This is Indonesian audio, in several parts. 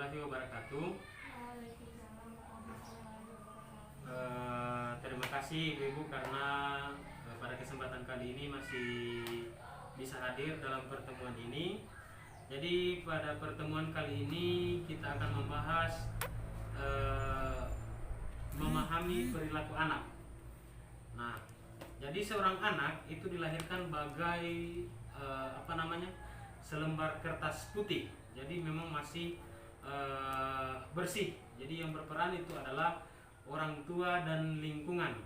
warahmatullahi wabarakatuh. Terima kasih Ibu karena pada kesempatan kali ini masih bisa hadir dalam pertemuan ini. Jadi pada pertemuan kali ini kita akan membahas memahami perilaku anak. Nah, jadi seorang anak itu dilahirkan bagai selembar kertas putih. Jadi memang masih bersih. Jadi yang berperan itu adalah orang tua dan lingkungan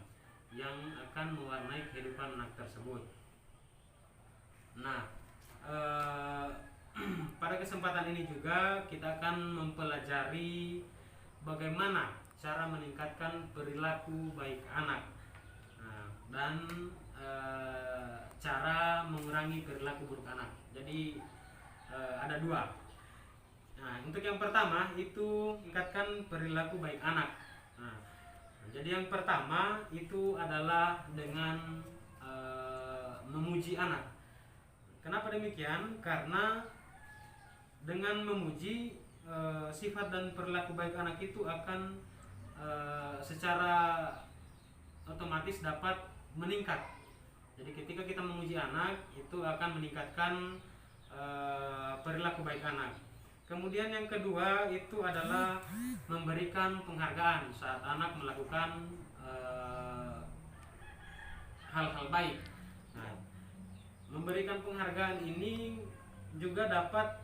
yang akan mewarnai kehidupan anak tersebut. Nah, pada kesempatan ini juga kita akan mempelajari bagaimana cara meningkatkan perilaku baik anak, dan cara mengurangi perilaku buruk anak. Jadi ada dua. Nah, untuk yang pertama itu tingkatkan perilaku baik anak. Nah, jadi yang pertama itu adalah dengan memuji anak. Kenapa demikian? Karena dengan memuji sifat dan perilaku baik anak itu akan secara otomatis dapat meningkat. Jadi ketika kita memuji anak itu akan meningkatkan perilaku baik anak. Kemudian yang kedua itu adalah memberikan penghargaan saat anak melakukan hal-hal baik. Nah, memberikan penghargaan ini juga dapat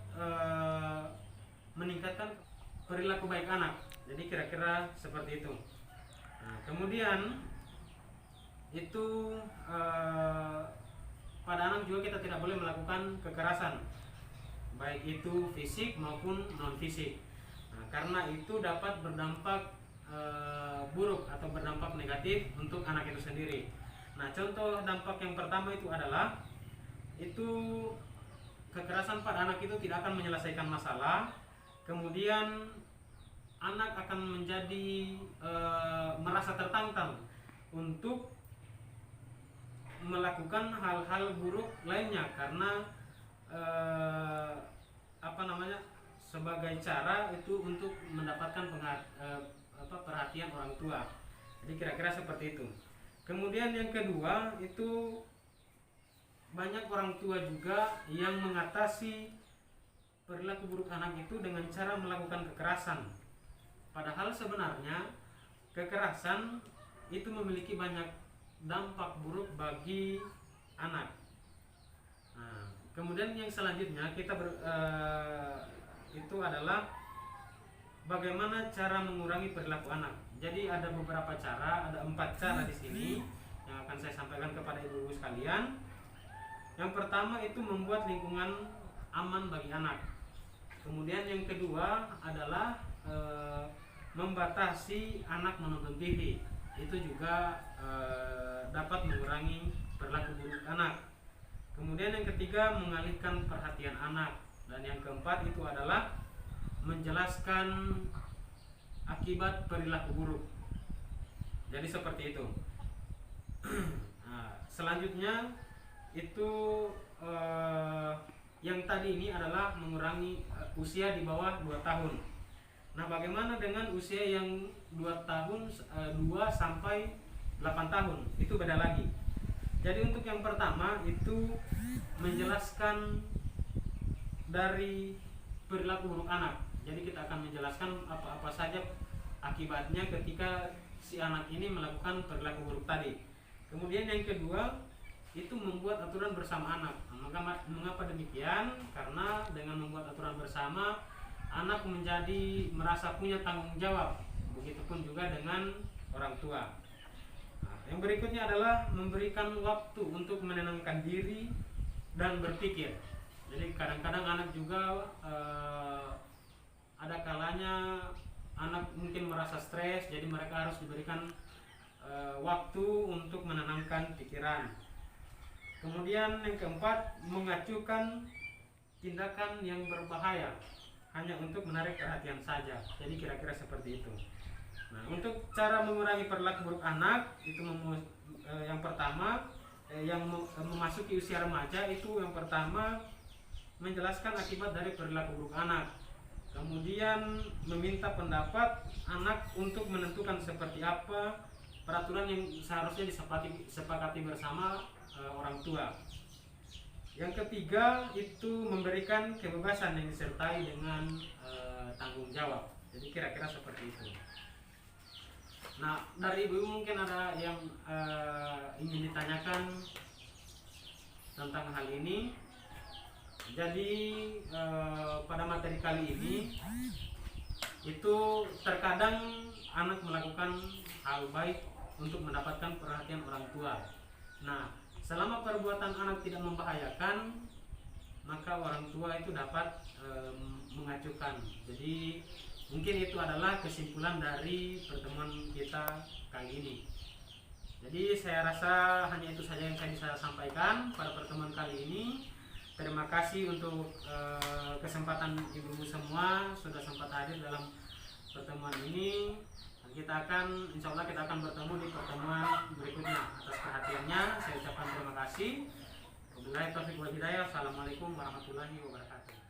meningkatkan perilaku baik anak. Jadi kira-kira seperti itu. Nah, kemudian itu pada anak juga kita tidak boleh melakukan kekerasan, baik itu fisik maupun non fisik. Nah, karena itu dapat berdampak buruk atau berdampak negatif untuk anak itu sendiri. Nah, contoh dampak yang pertama itu adalah kekerasan pada anak itu tidak akan menyelesaikan masalah. Kemudian anak akan menjadi merasa tertantang untuk melakukan hal-hal buruk lainnya karena sebagai cara itu untuk mendapatkan perhatian orang tua. Jadi kira-kira seperti itu. Kemudian yang kedua itu banyak orang tua juga yang mengatasi perilaku buruk anak itu dengan cara melakukan kekerasan. Padahal sebenarnya kekerasan itu memiliki banyak dampak buruk bagi anak. Nah, kemudian yang selanjutnya itu adalah bagaimana cara mengurangi perilaku anak. Jadi ada beberapa cara, ada 4 cara di sini yang akan saya sampaikan kepada ibu-ibu sekalian. Yang pertama itu membuat lingkungan aman bagi anak. Kemudian yang kedua adalah membatasi anak menonton TV. Itu juga dapat mengurangi perilaku buruk anak. Kemudian yang ketiga mengalihkan perhatian anak. Dan yang keempat itu adalah menjelaskan akibat perilaku buruk. Jadi seperti itu. Nah, selanjutnya itu yang tadi ini adalah mengurangi usia di bawah 2 tahun. Nah, bagaimana dengan usia yang 2 sampai 8 tahun? Itu beda lagi. Jadi untuk yang pertama itu menjelaskan dari perilaku buruk anak. Jadi kita akan menjelaskan apa-apa saja akibatnya ketika si anak ini melakukan perilaku buruk tadi. Kemudian yang kedua itu membuat aturan bersama anak. Mengapa demikian? Karena dengan membuat aturan bersama, anak menjadi merasa punya tanggung jawab. Begitupun juga dengan orang tua. Nah, yang berikutnya adalah memberikan waktu untuk menenangkan diri dan berpikir. Jadi kadang-kadang anak juga ada kalanya anak mungkin merasa stres, jadi mereka harus diberikan waktu untuk menenangkan pikiran. Kemudian yang keempat, mengacukan tindakan yang berbahaya hanya untuk menarik perhatian saja. Jadi kira-kira seperti itu. Nah, untuk cara mengurangi perilaku buruk anak itu yang pertama yang memasuki usia remaja itu yang pertama menjelaskan akibat dari perilaku buruk anak. Kemudian meminta pendapat anak untuk menentukan seperti apa peraturan yang seharusnya disepakati bersama orang tua. Yang ketiga itu memberikan kebebasan yang disertai dengan tanggung jawab. Jadi kira-kira seperti itu. Nah, dari Ibu mungkin ada yang ingin ditanyakan tentang hal ini. Jadi pada materi kali ini itu terkadang anak melakukan hal baik untuk mendapatkan perhatian orang tua. Nah, selama perbuatan anak tidak membahayakan, maka orang tua itu dapat mengajukan. Jadi mungkin itu adalah kesimpulan dari pertemuan kita kali ini. Jadi saya rasa hanya itu saja yang saya bisa sampaikan pada pertemuan kali ini. Terima kasih untuk kesempatan ibu-ibu semua sudah sempat hadir dalam pertemuan ini. Insya Allah kita akan bertemu di pertemuan berikutnya. Atas perhatiannya saya ucapkan terima kasih. Wabillahi taufiq wal hidayah. Assalamualaikum warahmatullahi wabarakatuh.